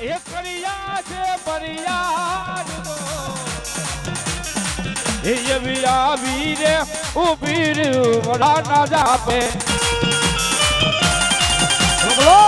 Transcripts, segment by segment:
એ કરિયા છે ફરિયાદ તો એ એવી આવી રે ઉભી રે વડા ના જાપે બોલો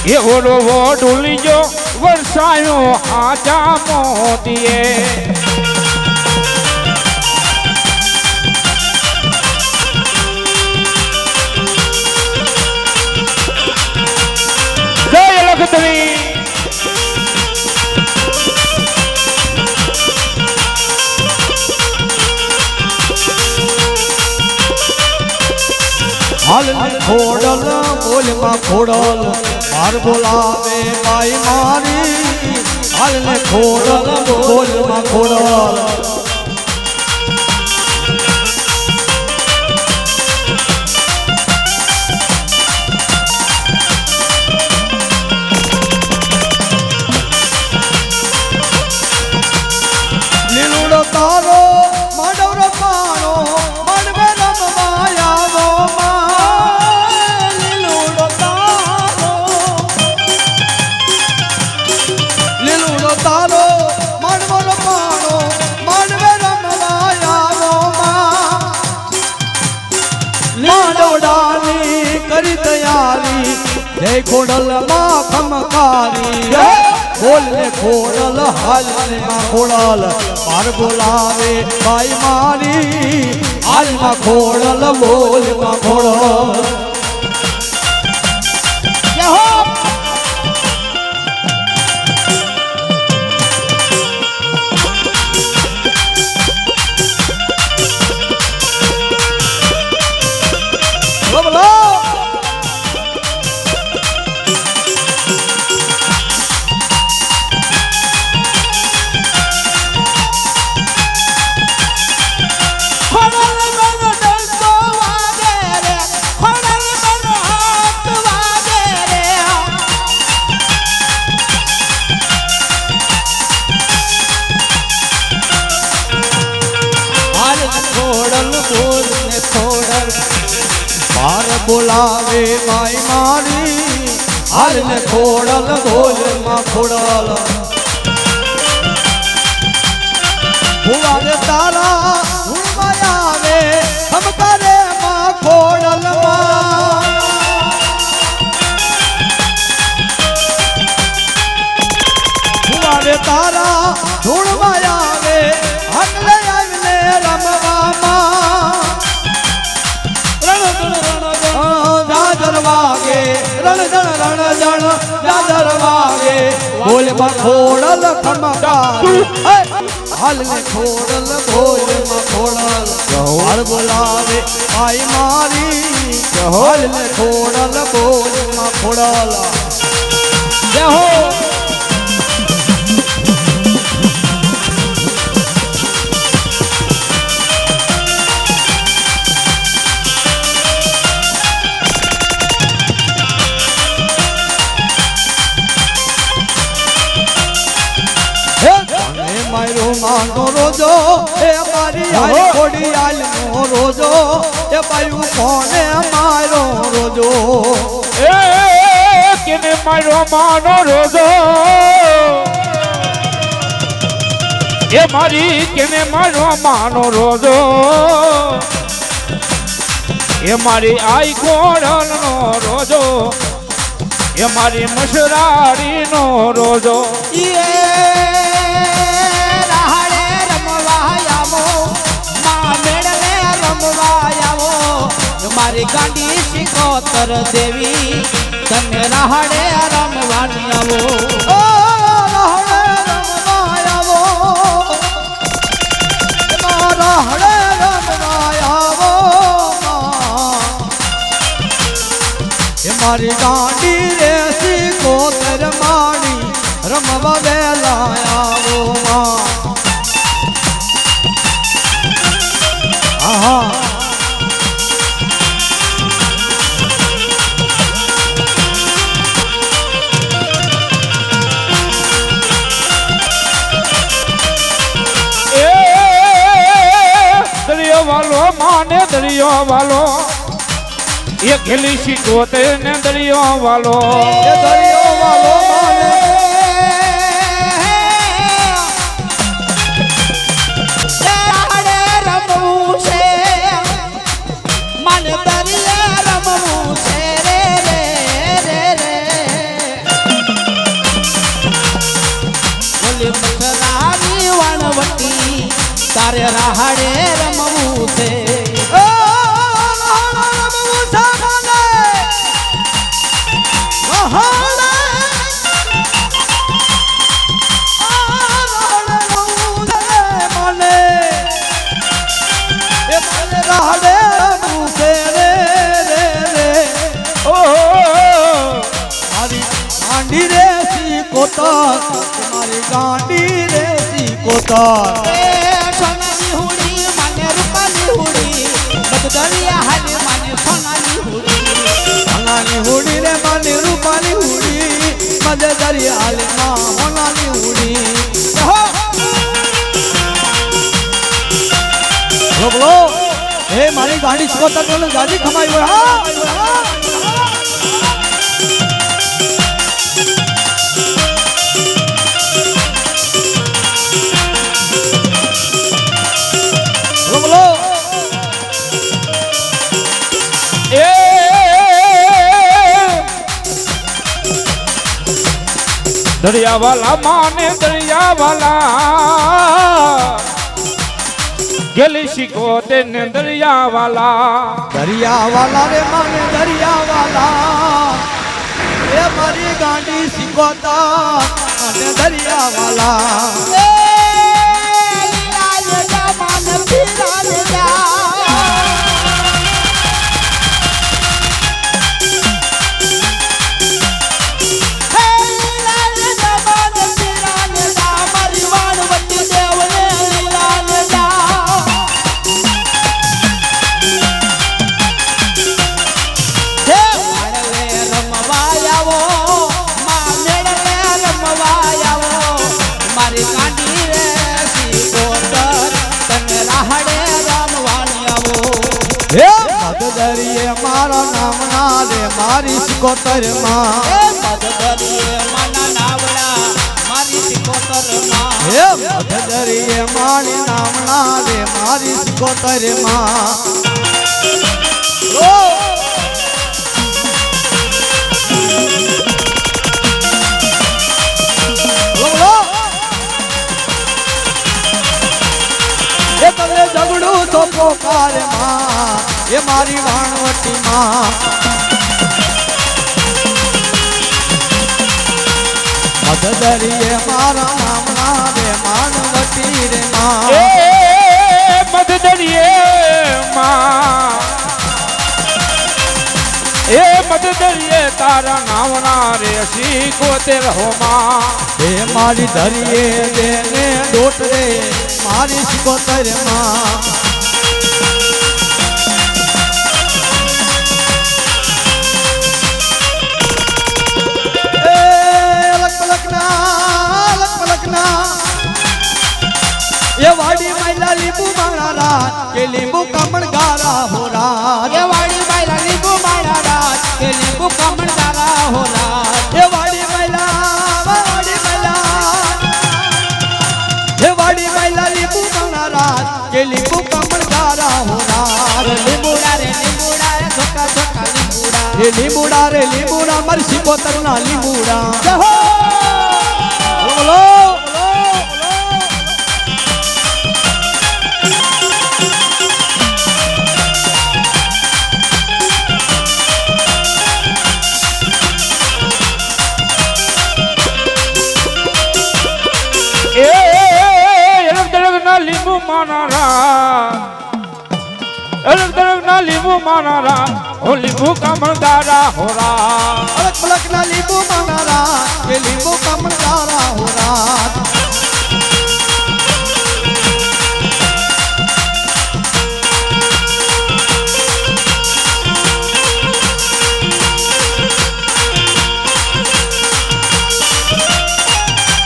એવડો વડુલિયો વરસાયો આજા મોતીએ જય લખતરી હાલ ખોડલ બોલમાં ખોડલ માર બોલાવે ભાઈ મારી હાલ ને ખોડલ બોલમાં ખોડલ લીલુડો તારો માંડવ રમાણો માંડવે રમવાયાવો તારો માંડવો રમાણો માંડવે રમવાયાવો માંડવડાની કરી તૈયારી જય ખોડલ માં ખમકારી બોલ ને ખોડલ હાલ ને માં ખોડલ માર બોલાવે ભાઈ મારી હાલ માં ખોડલ બોલ માં ખોડલ જય હો બોલાવે માઈ મારી હાલ ને ખોડલ બોલ માં ખોડલ ભુવારે તારા ભૂલમાં આવે હમ કરે માં ખોડલ માં ભુવારે તારા ધૂળમાં આવે હકલે આવીને રમવામાં દાદર વાગે રણ જણ દાદર વાગે બોલ માં ખોડલ ખમકાર હાલ ને ખોડલ બોલ માં ખોડલ હાલ બોલાવે ભાઈ મારી હાલ ને ખોડલ બોલ માં ખોડલ જય હો મારો માનો રોજો એ મારી હારી ખોડી આલ નો રોજો એ બાયુ કોને મારો રોજો એ કેને મારો માનો રોજો એ મારી કેને મારો માનો રોજો એ મારી આઈ ઘોડલનો રોજો એ મારી મસરાડીનો રોજો રાહડે રમવા આવો માં મેળલે રમવા આવો મારી ગાંડી શિકોતર દેવી તને રાહડે રમવાની આવો મારી ગાંડી રે સિકોતર માણી રમવા વેલા આવો આહા દરિયો વાલો માને દરિયો વાલો એ ઘેલી શીખોતે ને દરિયો વાલો એ દરિયો વાલો માને રાહડે રમવું છે મને દરિયા રમવું છે રે રે રે રે બોલે મસરાની વણવટી તારે રાહડે રમવું છે મારી ગાંડી રે સિકોતર સોનાની હુડી મને રૂપાની હુડી બધું દરિયા હાલી મને સોનાની હુડી સોનાની હુડી રે માની રૂપાની હુડી મજે દરિયા હાલે માં સોનાની હુડી બોલો એ મારી ગાંડી સિકોતર નો ગાડી ખમાઈ હોય હા દરિયા વાલા માને દરિયા વાલા ગેલી શીખોતે ને દરિયા વાલા રે માને દરિયા વાલા એ મારી ગાંડી સિકોતર અને દરિયા વાલા દરિયે મારા નામ ના રે મારી સિકોતર માં દરિયે માના નાવડા મારી સિકોતર માં હે દરિયે મારી નામ ના રે મારી સિકોતર માં એ તમને ઝઘડું તો પોકાર માં એ મારી વાણવટી માં મધદરિયે મારા નામ ના રે માનવટી રે માં એ મધદરિયે માં એ મધદરિયે તારા નામના રે શીખોતે રહો માં એ મારી દરિયે દેને ડોટ રે મારી સિકોતર માં ये वाड़ी मैला लींबू मारा रात के लींबू कमण गारा हो रात ये वाड़ी मैला लींबू मारा रात के लींबू कमण गारा हो रात ये वाड़ी मैला ये वाड़ी मैला એ લીંબુડા રે લીંબુડા મારી સિકોતર ના લીંબુડા જય હો બોલો લીંબુ માનારા અલગ તરફ ના લીંબુ માનારા હો લીંબુ કમળદારા હોરા અલગ પલક ના લીંબુ માનારા એ લીંબુ કમળદારા હોરા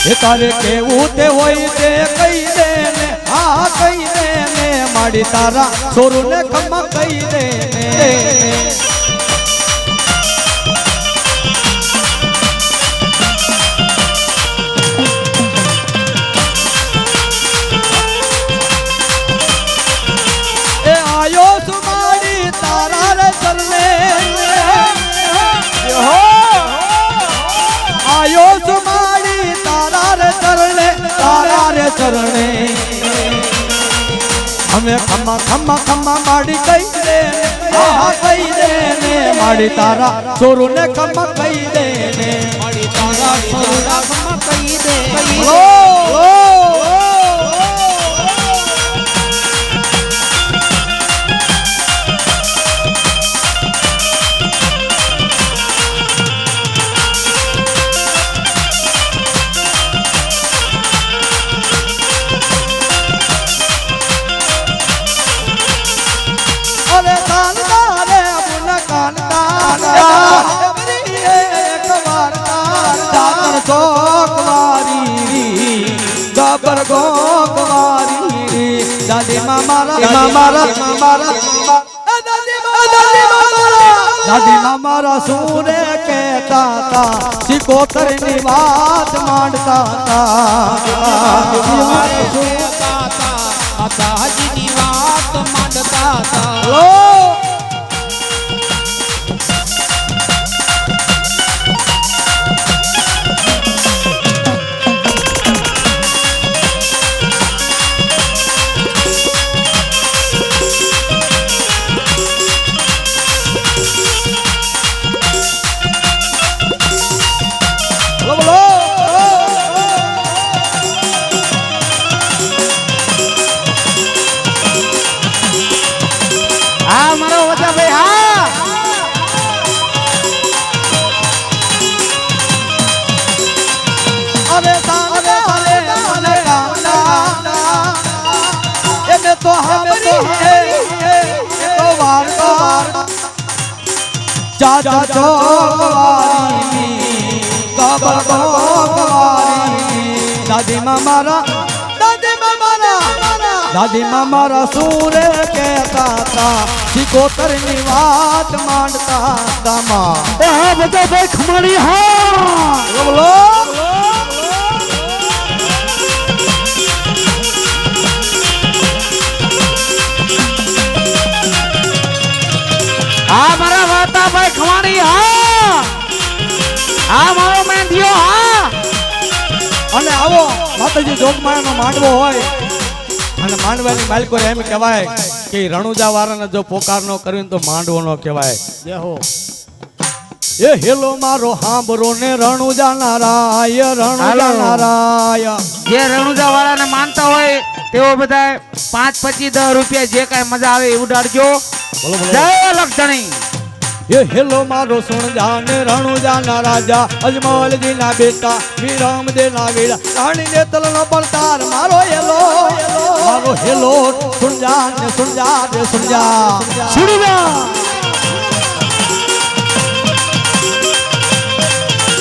એ તારે કેવું તે હોય તે કહી દે ને હા કહી દે ને માડી તારા સોરું ને ખમ્મા કહી દે ને એ આયો સુમાડી તારા રે ચરણે આયો સુમાડી તારા રે ચરણે અમે ખમ્મા ખમ્મા ખમ્મા માડી કહી દે હા કહી દે ને માડી તારા સોરું ને ખમ્મા કહી દે ને માડી તારા સોરા ખમ્મા કહી દે ગબર ગોકવારી દાદી મારા સુરે કહેતા તા સિકોતર ની વાત માંડતા તા હાજીની વાત માંડતા તા ચાચા ચોકવારી કબર ગોકવારી દાદી મારા સુરે કહેતા તા સિકોતર ની વાત માંડતા તામા એ હા બધા ભાઈ ખમાડી હા બોલો આ મારા વાતા ભાઈ ખમાડી હા આ મારો મેંધિયો હા અને આવો માતાજી જોગમાયાનો માંડવો હોય અને માંડવાની માલિકો એમ કહેવાય કે રણુજા વાળાને જો પોકાર ન કર્યું તો માંડવો ન કહેવાય જય હો એ હેલો મારો હાંભરો ને રણુજા નારાય રણુજા નારાય જે રણુજા વાળાને માનતા હોય તેઓ બધા 5, 25, 10 રૂપિયા જે કાંઈ મજા આવે એ ઉડાડજો બોલો બોલો જય લક્ષણી એ હેલો મારો સુણજા ને રણુજા ના રાજા અજમલજી ના બેટા વિરામદેવ ના વેડા રાણી ને તલ નો પડતાર મારો હેલો સુણજા ને સુણજા રે સુણજા સુણીજા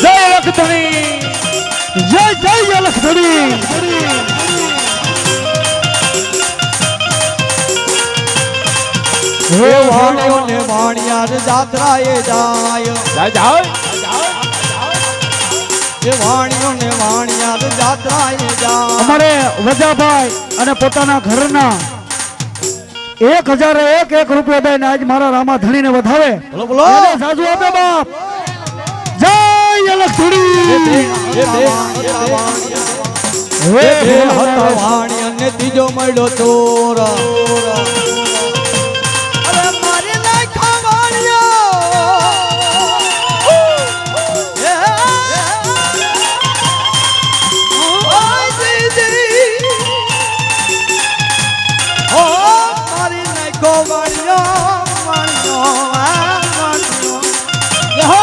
જય લક્ષણી જય જય લક્ષણી હે વાણિયો ને વાણિયાર જાત્રાએ જાય હે વાણિયો ને વાણિયાર જાત્રાએ જાય અમારે વજાભાઈ અને પોતાના ઘરના 1001 રૂપિયા દઈને આજ મારા રામા ધણીને વધાવે. બોલો બોલો. એને સાજુ આપે બાપ. જય લક્ષ્મી. હે હતા વાણી અને ત્રીજો મળ્યો ચોર. અરે મારી નાખો વાણિયો ઓય દીદી ઓ મારી નાખો વાણિયો યહો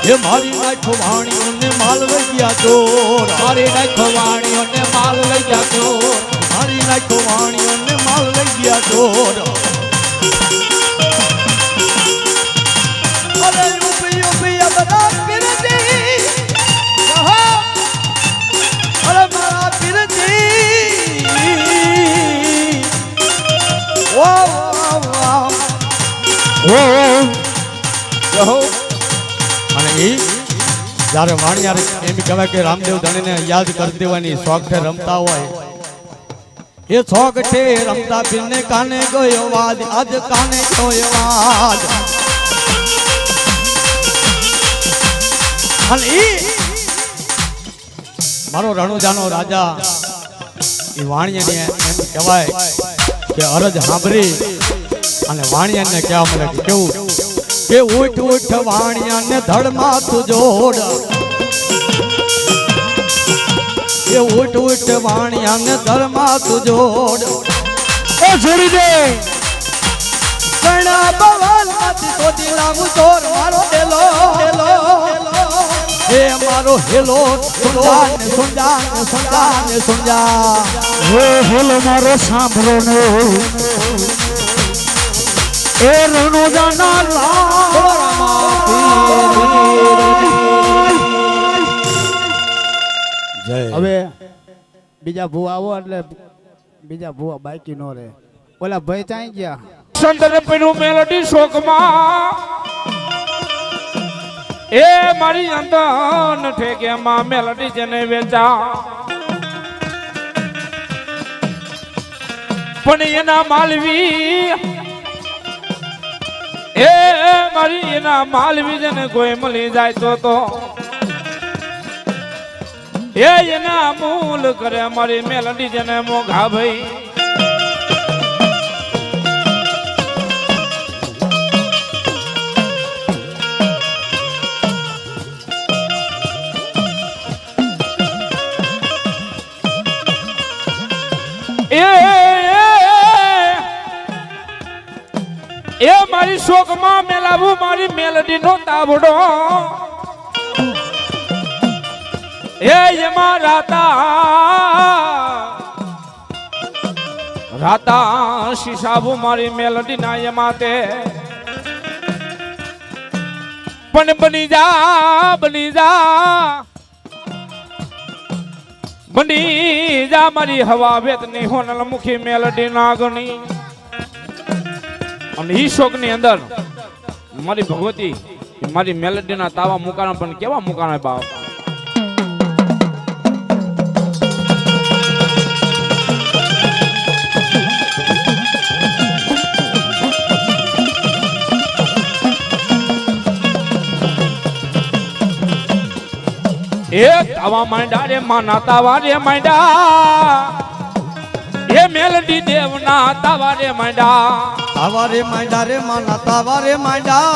હે મારી નાખો વાણી અને માલ લઈ ગયા ચોર. મારી નાખો વાણિયોને માલ લઈ ગયા ચોર. મારી નાખો વાણી અને માલ લઈ ગયા ચોર. અરે યુપી યુપી અબરા પીરજી યહો અરે મારા પીરજી વાહ વાહ વાહ. યહો અને એ જ્યારે વાણિયાર એમ કહેવાય કે રામદેવ ધણીને યાદ કરી દેવાની શોખે રમતા હોય એ શોખે રમતા પીરને કાને ગયો વાદ આજ કાને ગયો વાદ. અને એ મારો રણુજાનો રાજા એ વાણિયાને એમ કહેવાય કે અરજ સાંભળી અને વાણિયાને કહેવા મળે કે કેવું કે ઉઠ ઉઠ વાણિયાને ધડમાં તું જોડ. એ ઉઠ ઉઠ વાણિયાને ધડમાં તું જોડ. એ છોડી દે. કણા બવાલમાંથી શોધી લાવું ચોર મારો હેલો હેલો હે મારો હેલો સુંજાન સુંજાન સુંજાન સુંજા. હે હેલો મારો સાંભળો ને. એ રણુજાના હવે બીજા ભૂવા આવો એટલે બીજા ભૂવા બાકી નો રહે. ઓલા ભાઈ ચાઈ ગયા સંતને પેલું મેલડી શોકમાં એ મારી અંતન ઠેકેમાં મેલડી જેને વેચા પણ એના માલવી એ મારી એના માલવી જેને કોઈ મળી જાય તો એ એના મૂલ કરે મારી મેલડી જેને મોઘા ભાઈ. એ મારી શોકમાં મેલાવું મારી મેલડી નો તાબડો એ એમાં રાતા શીશાબુ મારી મેલડી ના એમાં તે પણ બની જા મારી હવા વેતની હોનલ મુખી મેલડી નાગણી. અને ઈ શોક ની અંદર મારી ભગવતી મારી મેલડી ના તાવા મુકાણા પણ કેવા મુકાણા બાપ. એ તાવા માંડા રે માના તાવા રે માંડા એ મેલડી દેવના તાવા રે માંડા. તાવા રે માંડા રે માના તાવા રે માંડા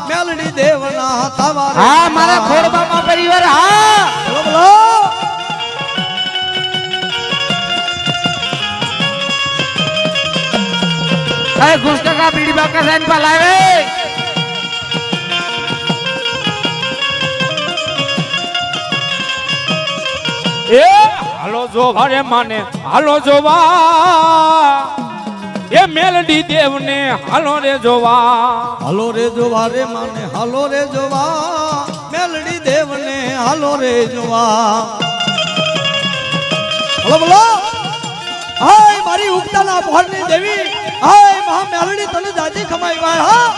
મેલડી દેવના તાવા રે. હા મારા ખોડબામાં પરિવાર હા બોલો બોલો. અરે ગુસ્કા કા બીડી બાકા સાઈન પર લાવે. એ હાલો જોવા રે માને હાલો જોવા એ મેલડી દેવને હાલો રે જોવા. હાલો રે જોવા રે માને હાલો રે જોવા મેલડી દેવને હાલો રે જોવા. બોલો બોલો. હાય મારી ઉગતાના ભોરની દેવી હાય મહા મેલડી તને જાજી ખમાઈ વાય હા.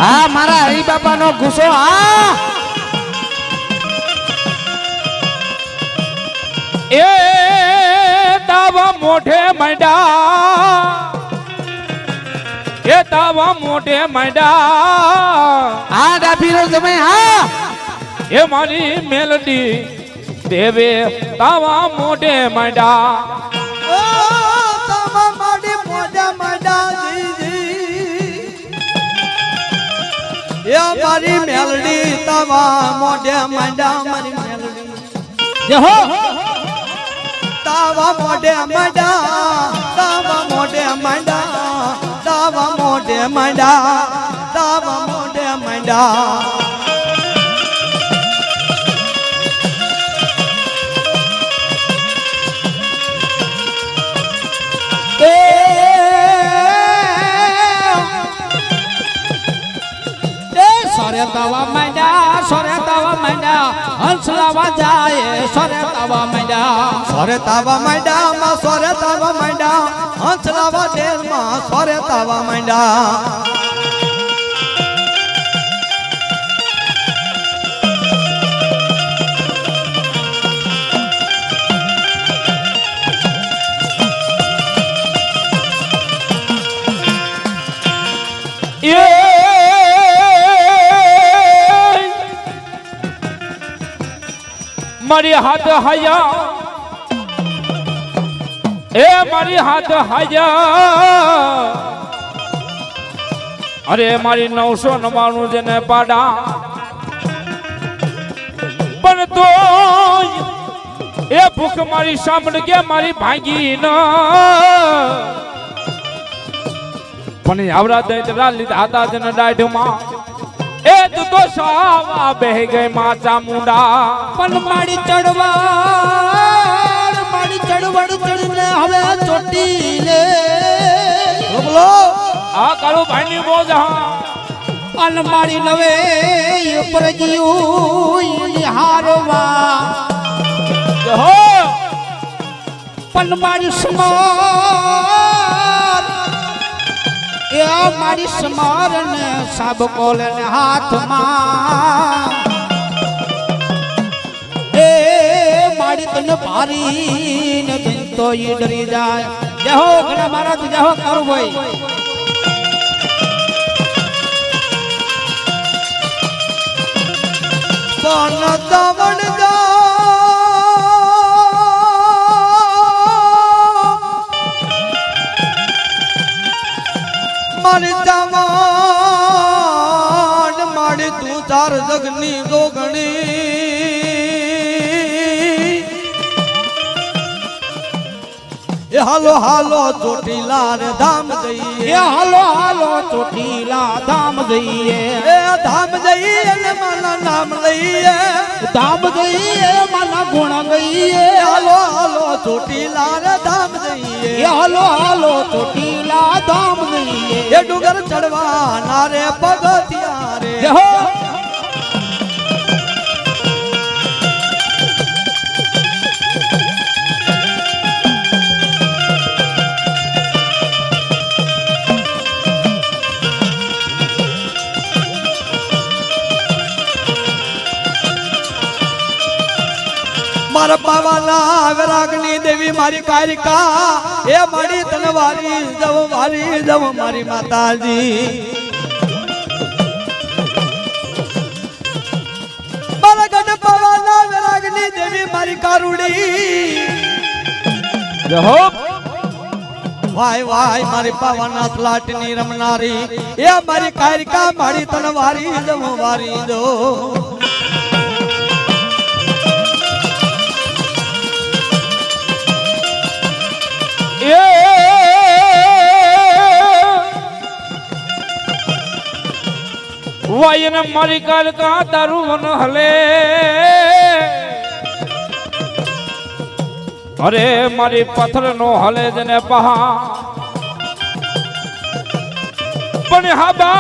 હા મારા હરી બાપા નો ગુસ્સો હા એ તાવા મોઢે માંડ્યા એ તાવા મોઢે માંડ્યા હા ડાભીનો તમે હા એ મારી મેલડી દેવે તાવા મોઢે માંડ્યા ઓ તાવા મોઢે માંડ્યા એ મારી મેલડી તાવા મોઢે માંડ્યા મારી મેલડી જય હો તાવા મોઢે માંડ્યા તાવા મોઢે માંડ્યા તાવા મોઢે માંડ્યા તાવા મોઢે માંડ્યા સોરે તાવા માંડ્યા હંસલાવા જાય સોરે તાવા માંડ્યા સોરે તાવા માંડ્યા માં સોરે તાવા માંડ્યા હંસલાવા ડેર માં સોરે તાવા માંડ્યા મારી હાથ હાયા એ મારી હાથ હાયા અરે મારી 999 જેને પાડા પણ તો એ ભૂખ મારી સાંભળ કે મારી ભાંગી ન પણ આવડા દૈતરા લીધા હતા જેને દાઢમાં એ તું તો સાવા બેહી ગઈ માં ચામુંડા પણ મારી ચડવડ ચડીને હવે ચોટી લે બોલો આ કાળુ ભાઈ ની બોજ હા અન મારી નવે ઉપર જીવું હારવા હો પણ મારી સ્માર એ મારી સ્માર ને સાબ કોલ ને હાથમાં એ મારી તને ભારી ને તો ઈ ડરી જાય જય હો ઘણા મહારાજ જય હો કારું ભાઈ પણ દવડ મારી જવાન મારી તું ચાર જગની જોગણી એ હાલો હાલો ચોટીલા રે ધામ જઈએ એ હાલો હાલો ચોટીલા ધામ જઈએ એ ધામ જઈએ ને માના નામ લઈએ ધામ જઈએ માના ગુણ ગઈએ હાલો હાલો ચોટીલા રે ધામ જઈએ એ હાલો હાલો ચોટીલા ધામ જઈએ એ ડુંગર ચડવાના રે પગથિયા રે જય હો મારા પાવાના વિરાગની દેવી મારી કારિકા એ મારી તનવારી જવ મારી માતાજી મારા ગઢ પાવાના વિરાગની દેવી મારી કારુડી હો વાય વાય મારી પાવાના લાટની રમનારી એ મારી કારિકા મારી તનવારી જવ વાયન મારી કાલ કા દારૂ મન હલે અરે મારી પથ્થર નો હલે જને પહા પણ હાબા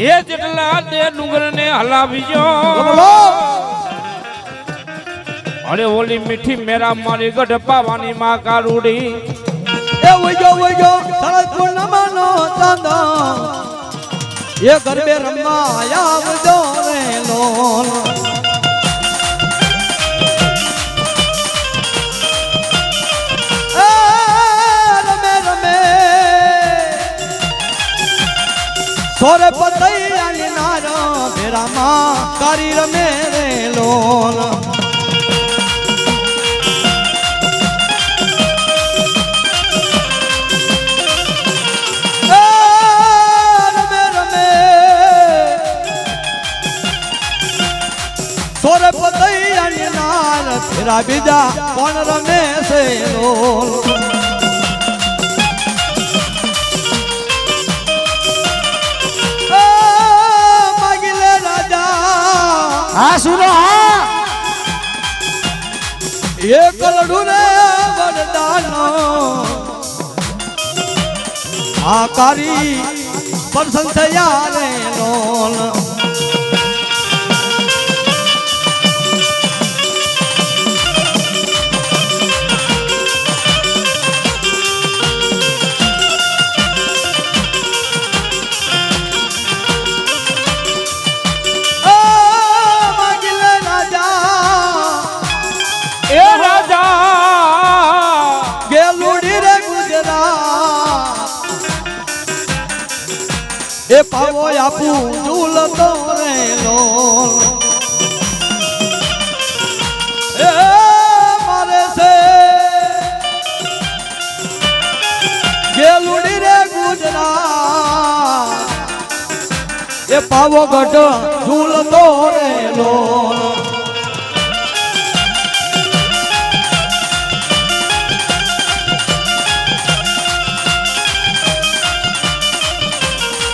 એ જેટલા તે ડુંગર ને હલાવીજો અરે ઓલી મીઠી મેરા મારી ગઢ પાવાની માં કારુડી એ વજો સરસ પૂર્ણમાનો ચાંદ એ ગરબે રમવા આવજો રે લોલ રમે રમે સોરે પતૈયાની નાર ભેરામાં કારી રમે રે લોલ સોરે પતૈયાની નાર ફેરા બીજા કોણ રમે છે રોલ માગીલે રાજા હા સુનો હા એ કલડું રે વરદાનો આ કારી પસંદ થયા રે લોલ એ પાવો આપું ઝૂલતો રે લોલ એ મારે છે ગેલુડી રે ગુજરાત એ પાવો ગઢ ઝૂલતો રે લોલ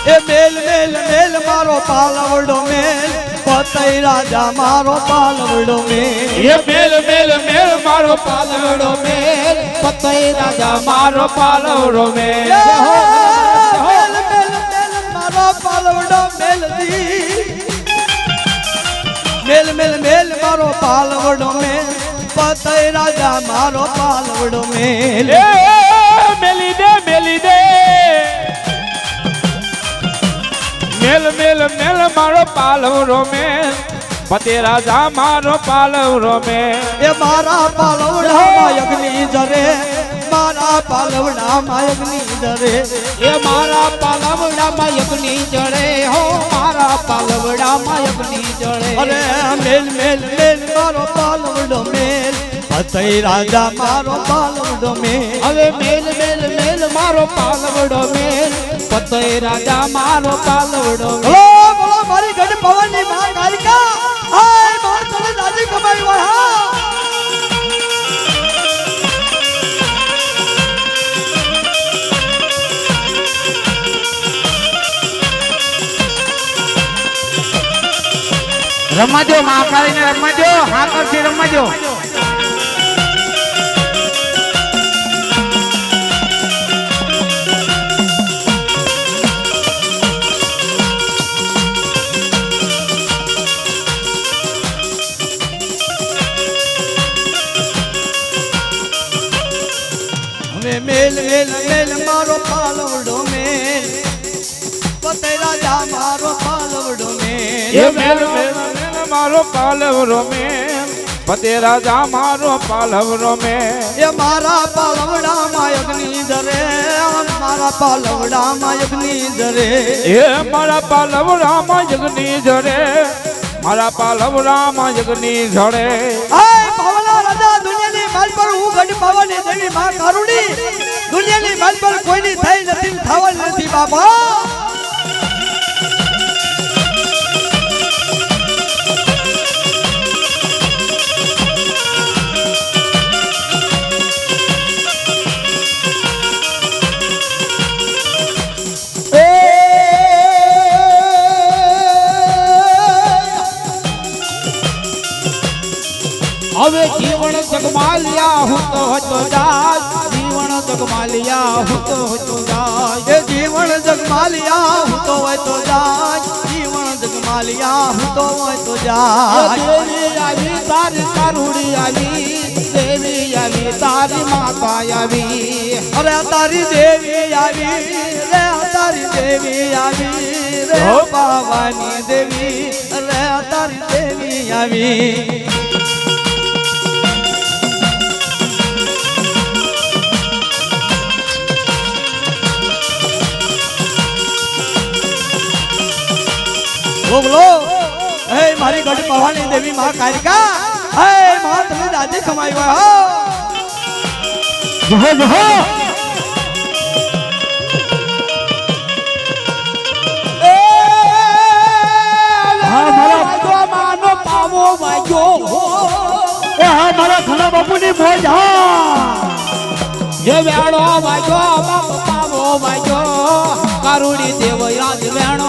એ મેલ મેલ મેલ મારો પાલવડો મેલ પતઈ રાજા મારો પાલવડો મેલ એ મેલ મેલ મેલ મારો પાલવડો મેલ પતઈ રાજા મારો પાલવડો મેલ મેલ મેલ મેલ મારો પાલવડો મેલ દી મેલ મેલ મેલ મારો પાલવડો મેલ પતઈ રાજા મારો પાલવડો મેલ મેલી દે મેલી દે મેલ મેલ મેલ મારો પાલવડો મેલ પતે રાજા મારો પાલવડો મેલ એ મારા પાલવડામાં અગ્નિ જરે મારા પાલવડામાં અગ્નિ જરે એ મારા પાલવડામાં અગ્નિ જળે હો મારા પાલવડામાં અગ્નિ જળે અરે મેલ મેલ મેલ મારો પાલવડો મેલ પતઈ રાજા મારો પાલવડો મેલ હવે મેલ મેલ મેલ મારો પાલવડો મેલ પતઈ રાજા મારો પાલવડો મેલ બોલો બોલો મારી ગઢ પવનની માં કાલિકા હાય માર તને રાજી કમાઈ વાળા રમજો મહાકાળીને રમજો હાકરથી રમજો હવે મેલ મેલ મેલ મારો પાલવડો મેલ પતઈ રાજા મારો પાલવડો મેલ એ મેલ મેલ મેલ મારો પાલવડો મેલ પતે રાજા મારો પાલવડો મેલ એ મારા પાલવડામાં અગ્નિ જરે મારા પાલવડામાં અગ્નિ જરે એ મારા પાલવડામાં જગની જડે મારા પાલવડામાં જગની જડે હાય પાવલા રાજા દુનિયાની માલ પર હું ગઢ પાવાની દેવી માં કારુણી દુનિયાની માલ પર કોઈની થઈ નથી થવાની નથી બાબા હવે જીવન જગમાલિયા હું તો હતો જાજ જીવન જગમાલિયા હું તો હતો જાજ એ જીવન જગમાલિયા હું તો હોય તો જાય જીવન જગમાલિયા હું તો હોય તો જાય દેવી આવી તારી કારુડી આવી દેવી આવી તારી માતા આવી અરે તારી દેવી આવી રે તારી દેવી આવી રે પાવાની દેવી રે તારી દેવી આવી બોલો હે મારી ગઢ ભવાની દેવી માં કાલિકા હે માં તમે દાદી કમાઈ હોય હો જહો જહો બાપુની મોજ જે વેણો વાગ્યો બાપ પાવો વાગ્યો કારુડી દેવ યાદ વેણો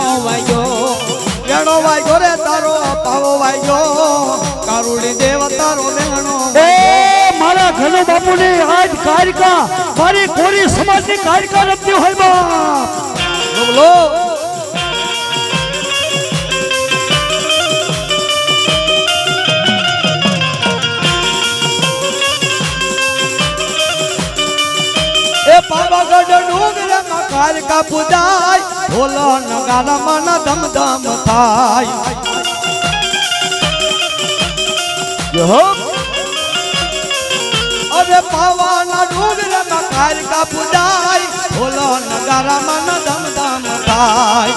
વાગ્યો રે તારો પાવો વાગ્યો કારુડી દેવ તારો વેણો એ મારા ઘનો બાપુની આજ કારિકા મારી કોરી સમાજની કારિકા રમતી હોય બાપ બોલો એ પાવાગઢ ડુંગર માં કાલિકા પૂજાય ભોલો નગારા મન ધમ ધમ થાય અરે પાવાના ડુંગર માં કાલિકા પૂજાય ભોલો નગારા મન ધમ ધમ થાય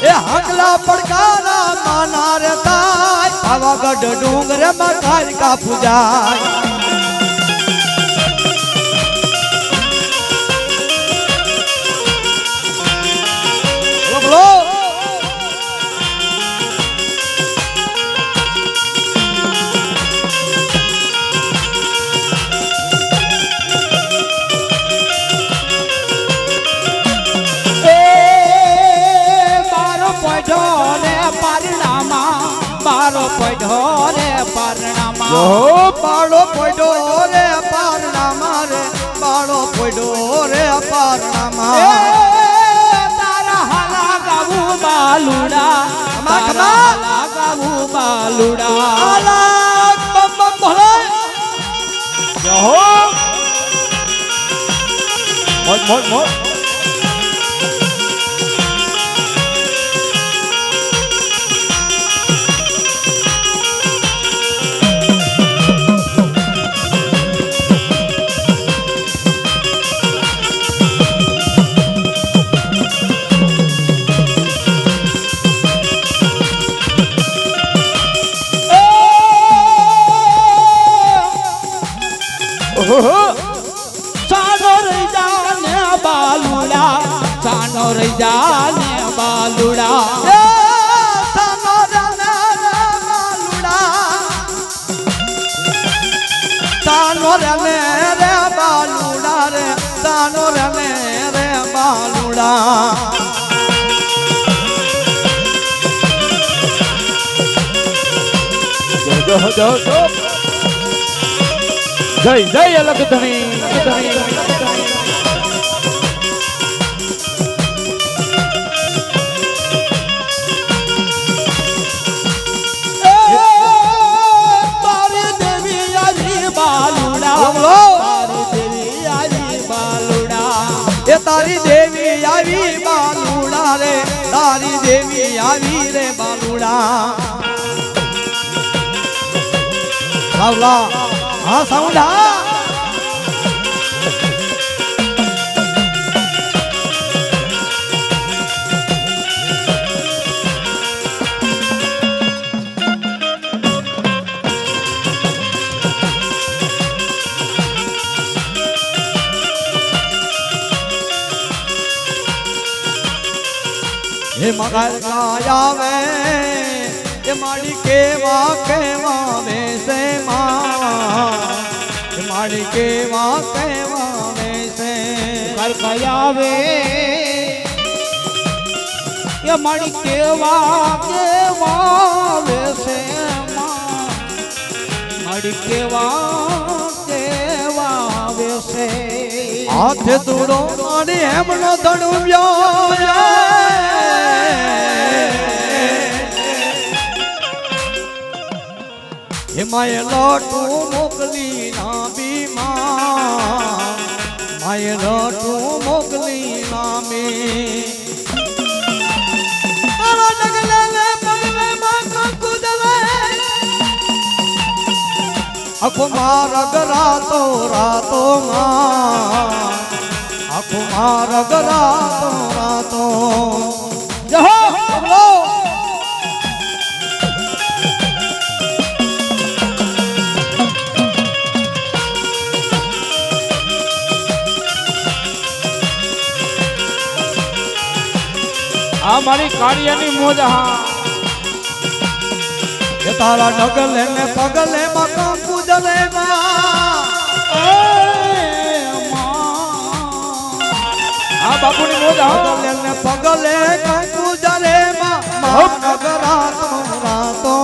એ હકલા પડકારા માના રે થાય પાવાગઢ ડુંગર માં કાલિકા પૂજાય બોલો બારો પડ્યો રે પરણામાં બાળો પડ્યો રે પારણામાં રે બાળો પડ્યો રે પારણામાં તારા હાલા ગાવું બાલુડા હાલા ગાવું બાલુડા આલા બમ બમ ભલે મોજ મોજ મોજ સાનો રહી જાને બાલુડા સાનો રહી જાને બાલુડા સાનો રને રે બાલુડા રે સાનો રને રે બાલુડા જય જય અલગ ધણી તારી દેવી આજી બાલુડા એ તારી દેવી આવી બાલુડા રે તારી દેવી આવી રે બાલુડા સાવલા હા સાઉન્ડા હે મગર આવે એ માડી કેવા વેસે માં એ માડી કેવા વેસે કરકયાવે એ મારી કેવા વેસે મારી કેવા વેસે હાથ દૂડો મારી હેમનો ધણવ્યો હિમાય લોટું મોકલી ના બીમા રટું મોગલી નામે આખો મારગ રાતો રાતો આખો મારગ રાતો રાતો જહો બોલો આ મારી કાર્યની મોજ હા એ તારા ડગલે ને પગલે મકામ પૂજલે આ બાપુની મોજ હા પગલે ને પગલે કંકુ જલે રાતો રાતો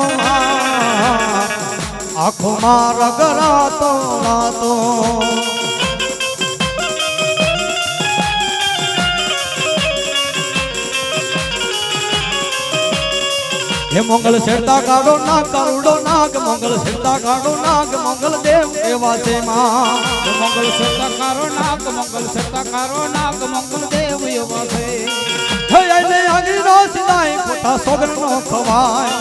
આખો મારગ રાતો રાતો હે મંગલ શેરતા કાઢો નાગ કરુડો નાગ મંગલ શેરતા કાઢો નાગ મંગલ દેવ એવા છે માં મંગલ સત્તાકારો નાગ મંગલ સત્તાકારો નાગ મંગલ દેવ એવા છે હે એને આગી નો સિદાય પોતા સોગર નો ખવાય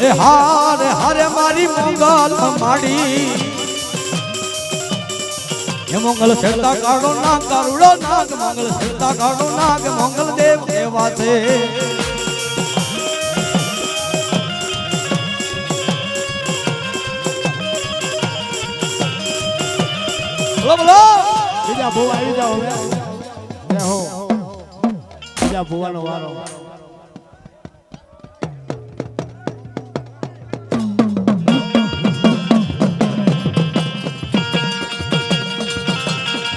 હે હારે હારે મારી મંગલ માડી હે મંગલ શેરતા કાઢો નાગ કરુડો નાગ મંગલ શેરતા કાઢો નાગ મંગલ દેવ એવા છે બોલો બોલો બીજા ભૂવા આવી જાઓ હવે હો બીજા ભૂવાનો વારો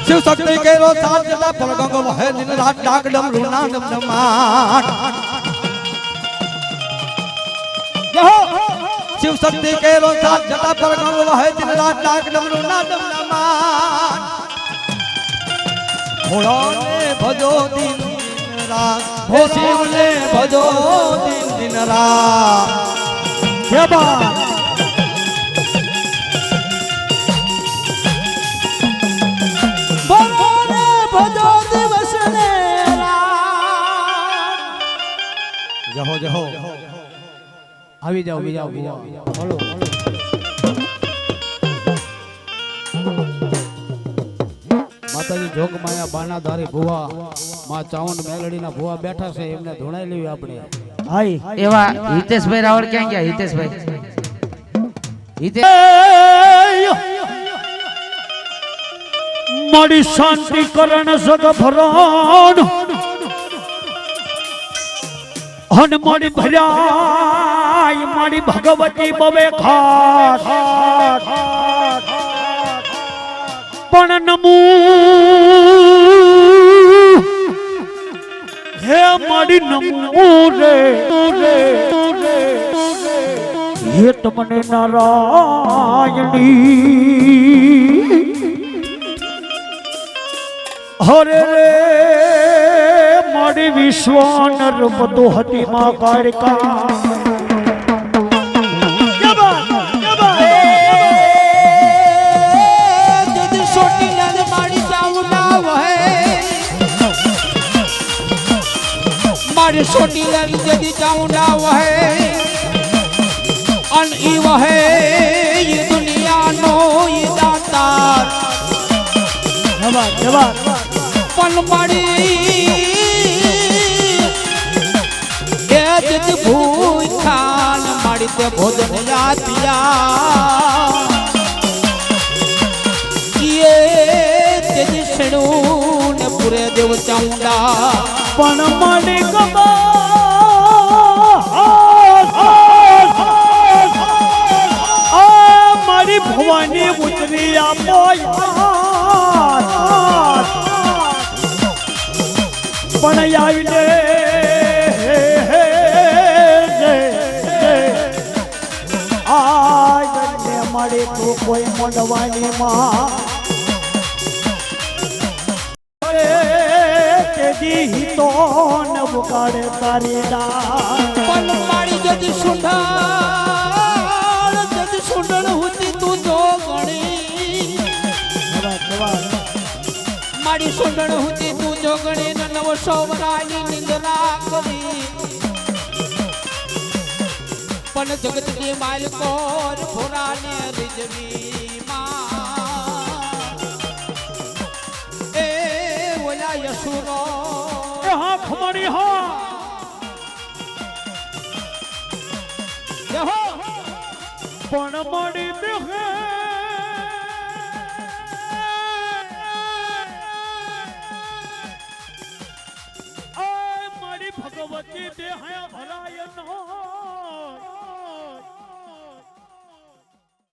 शिव शक्ति के रो साथ जला पर गंग वह दिन रात डाक डम रुना डम डमाट शिव शक्ति के रो साथ जला पर गंग वह दिन रात डाक डम रुना डम डमाट भोला ने भजो दिन रात हे शिव ने भजो दिन रात क्या बात જહો જહો આવી જાઓ બીજા ભૂવા બોલો માતાજી જોગ માયા બાનાધારી ભૂવા માં ચાવંડ મેલડીના ભૂવા બેઠા છે એમને ધોણાઈ લેવી આપણે હાય એવા હિતેશભાઈ રાવળ ક્યાં ગયા હિતેશભાઈ મારી શાંતિ કરણ સગ ભરણ હન મારી ભર્યા મારી ભગવતી બવે ખાટ પણ નમુ હે મારી નમુ રે હે તમને નારાયણી હરે રે મારી વિશ્વાનર બધો હતી માં કાળકા મારી છોટી લાલી જદી ચાઉંડા વહે અન ઈ વહે ઈ દુનિયાનો ઈ દાતાર પણ મારી એ જદ ભૂઈ ખાન મારી તે ભોજન જાતિયા ઈએ તેજી શણું ને પૂરે દેવ ચાઉંડા પણ મને મારી ભવાની ઉતરી આપો પણ આવીને આને મળે તો કોઈ મંડવાની માં તો ન બુકાડે તારી પણ મારી જદી સુંઢળ હોતી તું જો ગણી મારી સુગણ હતી તું જોગણી ન નવ સોવરાની નિંદરા કરી પણ જગત ની માલકો ફોરાને રીજવી માં એ ઓલા યસુરો એ હા ખમણી હા યહો પણ મળી બેહે